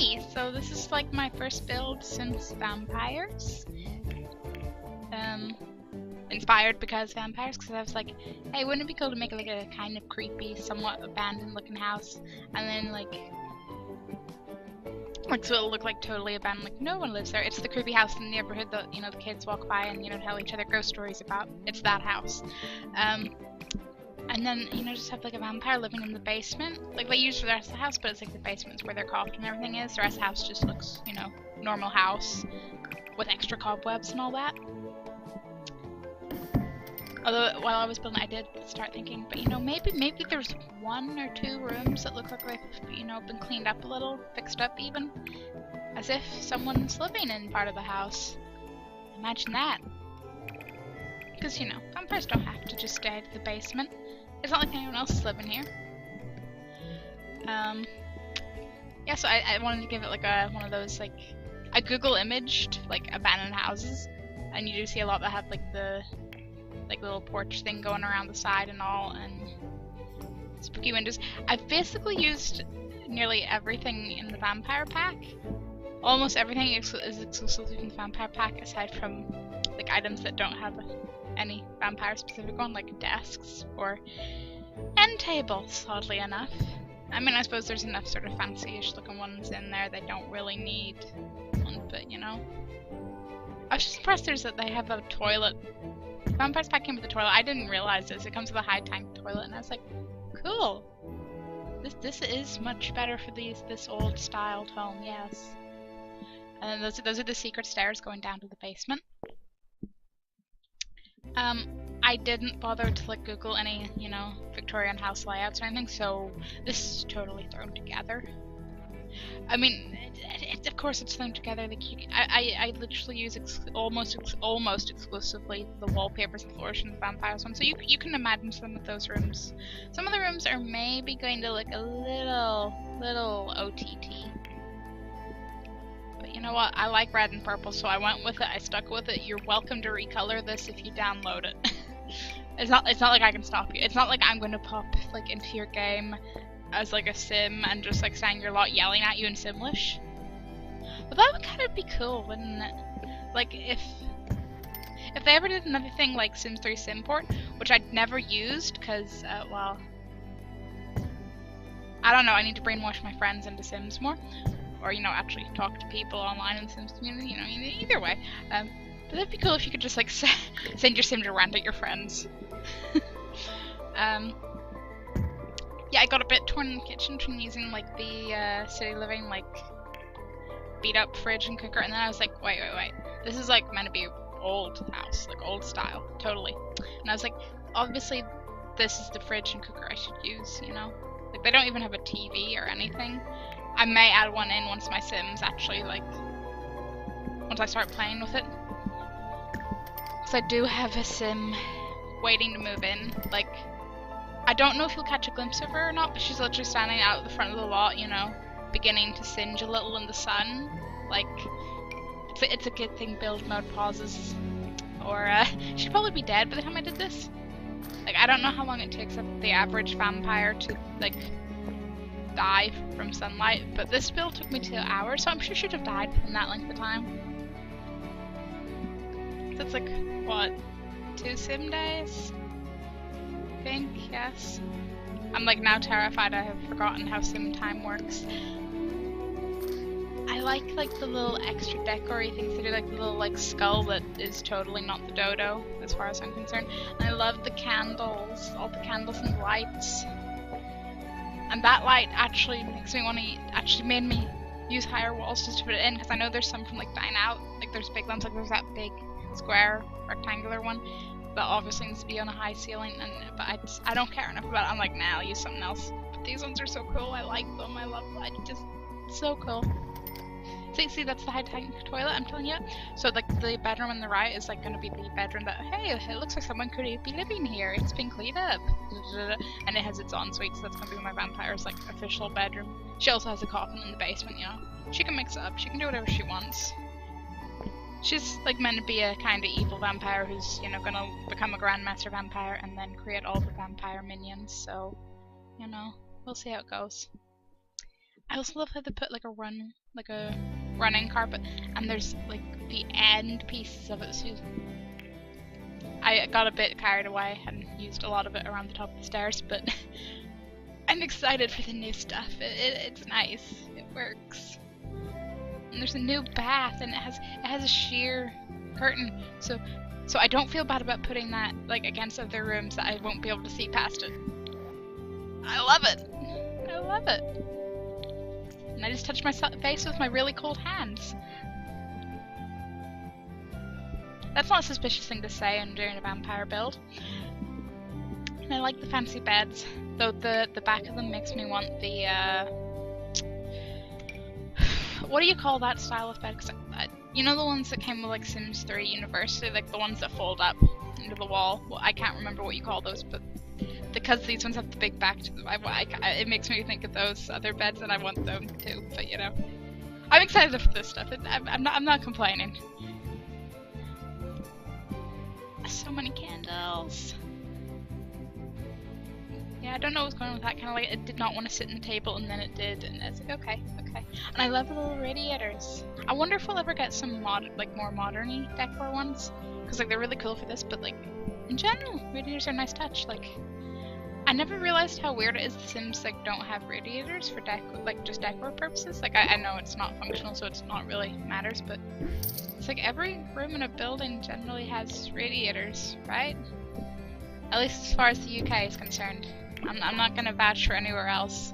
Hey! So this is like my first build since Vampires. Inspired because Vampires, because I was like, hey, wouldn't it be cool to make like a kind of creepy, somewhat abandoned looking house, and then like so it'll look like totally abandoned, like no one lives there. It's the creepy house in the neighborhood that, you know, the kids walk by and, you know, tell each other ghost stories about. It's that house. And then, you know, just have like a vampire living in the basement. Like they use for the rest of the house, but it's like the basement's where their coffin and everything is. The rest of the house just looks, you know, normal house with extra cobwebs and all that. Although while I was building, I did start thinking, but you know, maybe there's 1 or 2 rooms that look like they've, you know, been cleaned up a little, fixed up even, as if someone's living in part of the house. Imagine that. Because, you know, vampires don't have to just stay at the basement. It's not like anyone else is living here. Yeah, so I wanted to give it like one of those, like, I Google imaged like abandoned houses, and you do see a lot that have like the little porch thing going around the side and all, and spooky windows. I've basically used nearly everything in the vampire pack. Almost everything is exclusively from the vampire pack, aside from like items that don't have any vampire specific one, like desks or end tables, oddly enough. I mean, I suppose there's enough sort of fancy-ish looking ones in there they don't really need one, but you know. I was just impressed that they have a toilet. Vampires pack came with a toilet. I didn't realize this. It comes with a high tank toilet, and I was like, cool. This is much better for this old styled home, yes. And then those are the secret stairs going down to the basement. I didn't bother to like Google any, you know, Victorian house layouts or anything, so this is totally thrown together. I mean, of course it's thrown together. Like I literally use almost exclusively the wallpapers and floors from the Vampires one, so you can imagine some of those rooms. Some of the rooms are maybe going to look a little OTT. But you know what? I like red and purple, so I went with it. I stuck with it. You're welcome to recolor this if you download it. It's not like I can stop you. It's not like I'm going to pop like into your game as like a sim and just like stand your lot yelling at you in Simlish. But that would kind of be cool, wouldn't it? Like if they ever did another thing like Sims 3 Simport, which I'd never used because well, I don't know, I need to brainwash my friends into Sims more, or you know, actually talk to people online in the Sims community. You know, either way. But that'd be cool if you could just like send your sim to rant at your friends. Yeah, I got a bit torn in the kitchen from using like the City Living like beat up fridge and cooker, and then I was like, wait, this is like meant to be old house, like old style, totally. And I was like, obviously this is the fridge and cooker I should use, you know? Like they don't even have a TV or anything. I may add one in once my Sims actually like, once I start playing with it. Because I do have a Sim waiting to move in, like, I don't know if you'll catch a glimpse of her or not, but she's literally standing out at the front of the lot, you know, beginning to singe a little in the sun. Like, it's a good thing build mode pauses. Or, she'd probably be dead by the time I did this. Like, I don't know how long it takes the average vampire to, like, die from sunlight, but this build took me 2 hours, so I'm sure she'd have died in that length of time. So it's like, what, 2 sim days? I think, yes. I'm like now terrified I have forgotten how sim time works. I like the little extra decory things they do, like the little like skull that is totally not the dodo as far as I'm concerned. And I love the candles, all the candles and lights. And that light actually makes me want to actually made me use higher walls just to put it in, because I know there's some from like Dine Out, like there's big ones, like there's that big square rectangular one that obviously needs to be on a high ceiling, but I don't care enough about it. I'm like, nah, I'll use something else. But these ones are so cool. I like them. I love them. Just so cool. See, that's the high tank toilet I'm telling you. So like the bedroom on the right is like going to be the bedroom that, hey, it looks like someone could be living here. It's been cleaned up, and it has its ensuite, so that's going to be my vampire's like official bedroom. She also has a coffin in the basement, you know. She can mix it up. She can do whatever she wants. She's like meant to be a kind of evil vampire who's, you know, gonna become a grandmaster vampire and then create all the vampire minions, so, you know, we'll see how it goes. I also love how they put like a running carpet, and there's like the end pieces of it. So I got a bit carried away and used a lot of it around the top of the stairs, but I'm excited for the new stuff. It's nice. It works. And there's a new bath, and it has a sheer curtain, so I don't feel bad about putting that like against other rooms that I won't be able to see past it. I love it. I love it. And I just touched my face with my really cold hands. That's not a suspicious thing to say when doing a vampire build. And I like the fancy beds, though the back of them makes me want the what do you call that style of bed? 'Cause you know the ones that came with like Sims 3 University, like the ones that fold up into the wall? Well, I can't remember what you call those, but because these ones have the big back to them, it makes me think of those other beds, and I want them too. But you know, I'm excited for this stuff. I'm not complaining. So many candles. Yeah, I don't know what's going on with that. Kind of like it did not want to sit in the table, and then it did, and it's like okay. And I love the little radiators. I wonder if we'll ever get some more modern-y decor ones, because like they're really cool for this. But like in general, radiators are a nice touch. Like I never realized how weird it is the Sims like don't have radiators for just decor purposes. Like I know it's not functional, so it's not really matters, but it's like every room in a building generally has radiators, right? At least as far as the UK is concerned. I'm not gonna vouch for anywhere else.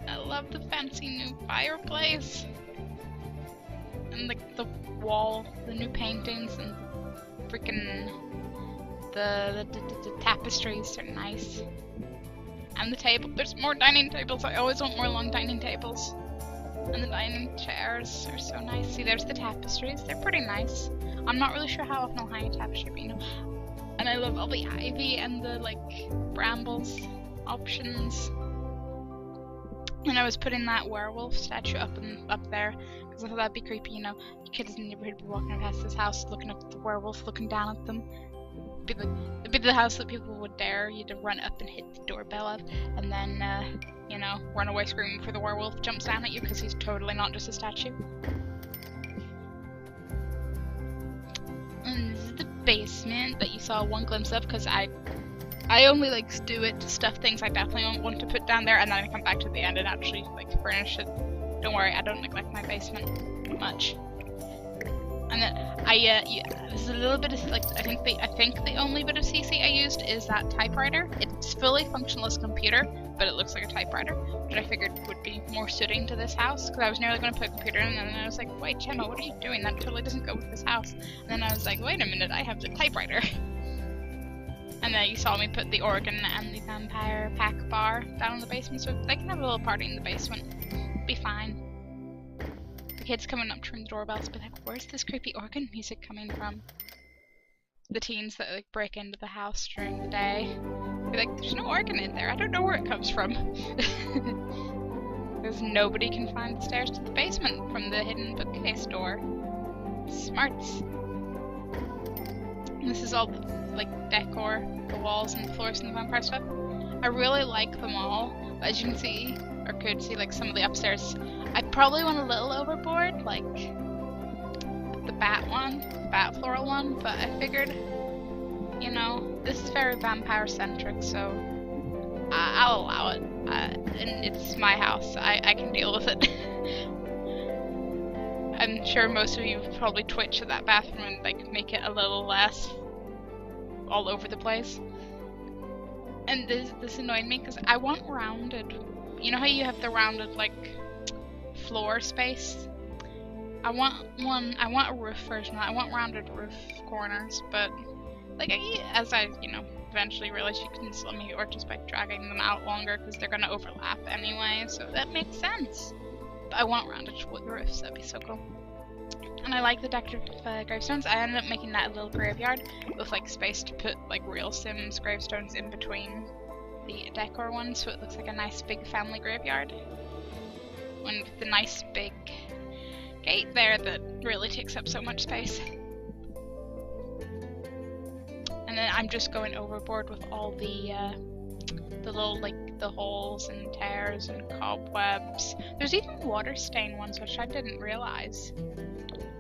I love the fancy new fireplace. And the wall, the new paintings, and freaking the tapestries are nice. And the table, there's more dining tables. I always want more long dining tables. And the dining chairs are so nice. See, there's the tapestries. They're pretty nice. I'm not really sure how often I'll hang a tapestry, but you know. And I love all the ivy and the like brambles options. And I was putting that werewolf statue up there because I thought that'd be creepy. You know, kids in the neighborhood would be walking past this house, looking up at the werewolf, looking down at them. It'd be the house that people would dare you to run up and hit the doorbell of, and then you know, run away screaming before the werewolf jumps down at you because he's totally not just a statue. And this is the basement that you saw one glimpse of, because I only like do it to stuff things I definitely want to put down there, and then I come back to the end and actually like furnish it. Don't worry, I don't neglect my basement much. And then there's a little bit of like I think the only bit of CC I used is that typewriter. It's fully functional as a computer, but it looks like a typewriter, which I figured would be more suiting to this house, because I was nearly going to put a computer in, and then I was like, wait, Gemma, what are you doing? That totally doesn't go with this house. And then I was like, wait a minute, I have the typewriter. And then you saw me put the organ and the vampire pack bar down in the basement, so they can have a little party in the basement. Be fine. The kids coming up to ring the doorbells be like, where's this creepy organ music coming from? The teens that like break into the house during the day be like, there's no organ in there, I don't know where it comes from. Because nobody can find the stairs to the basement from the hidden bookcase door. Smarts. And this is all the like decor, the walls and the floors and the vampire stuff. I really like them all, but as you can see, or could see, like some of the upstairs, I probably went a little overboard, like the bat floral one, but I figured, you know, this is very vampire centric, so I'll allow it. And it's my house, I can deal with it. I'm sure most of you probably twitch at that bathroom and like make it a little less all over the place. And this annoyed me because I want rounded. You know how you have the rounded like floor space? I want a roof version. I want rounded roof corners, but like as I eventually realize you can still make it work just by dragging them out longer because they're gonna overlap anyway, so that makes sense. But I want rounded roofs, that'd be so cool. And I like the decorative gravestones. I ended up making that a little graveyard with like space to put like real Sims gravestones in between the decor ones, so it looks like a nice big family graveyard. And with the nice big gate there that really takes up so much space. And then I'm just going overboard with all the little like the holes and tears and cobwebs. There's even water stain ones, which I didn't realize.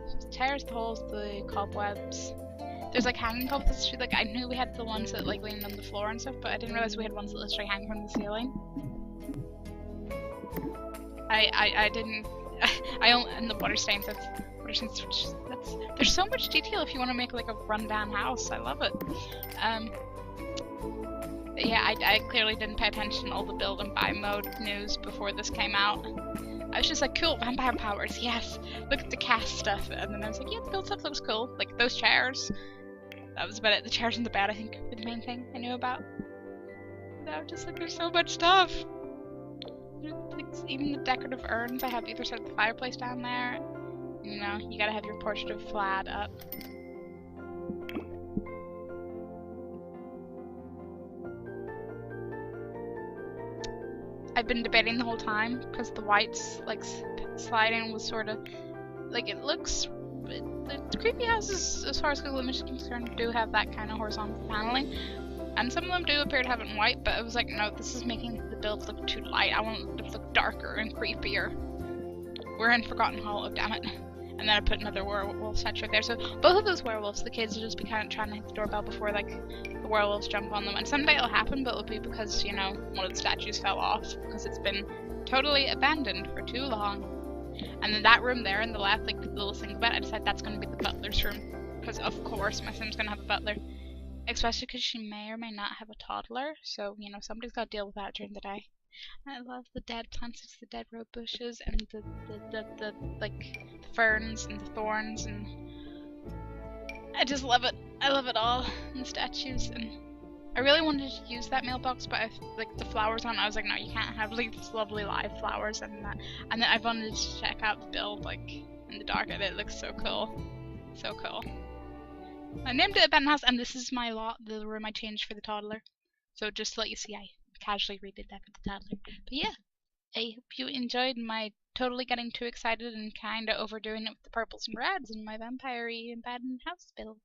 So tears, the holes, the cobwebs. There's like hanging cobwebs too. Like I knew we had the ones that like leaned on the floor and stuff, but I didn't realize we had ones that literally hang from the ceiling. I didn't. I only, and the water stains. There's so much detail if you want to make like a rundown house. I love it. Yeah, I clearly didn't pay attention to all the build and buy mode news before this came out. I was just like, cool, vampire powers, yes. Look at the cast stuff, and then I was like, yeah, the build stuff looks cool. Like those chairs. That was about it. The chairs and the bed, I think, were the main thing I knew about. But I was just like, there's so much stuff. Like, even the decorative urns I have either side of the fireplace down there. You know, you gotta have your portrait of Vlad up. I've been debating the whole time because the whites, like, sliding was sort of like it looks. The creepy houses, as far as Google Images is concerned, do have that kind of horizontal paneling, and some of them do appear to have it in white. But I was like, no, this is making the build look too light. I want it to look darker and creepier. We're in Forgotten Hollow, damn it. And then I put another werewolf statue there. So both of those werewolves, the kids will just be kind of trying to hit the doorbell before like the werewolves jump on them. And someday it'll happen, but it'll be because, you know, one of the statues fell off because it's been totally abandoned for too long. And then that room there in the left, like the little single bed, I decided that's going to be the butler's room. Because of course my Sim's going to have a butler. Especially because she may or may not have a toddler. So, you know, somebody's got to deal with that during the day. I love the dead plants, the dead rose bushes, and the like the ferns and the thorns, and I just love it. I love it all. And the statues, and I really wanted to use that mailbox, but like the flowers on it, I was like, no, you can't have like these lovely live flowers and that. And then I wanted to check out the build like in the dark, and it looks so cool, so cool. I named it Abandoned House, and this is my the room I changed for the toddler. So just to let you see, I casually redid that for the toddler. But yeah, I hope you enjoyed my totally getting too excited and kinda overdoing it with the purples and reds in my vampire-y abandoned house build.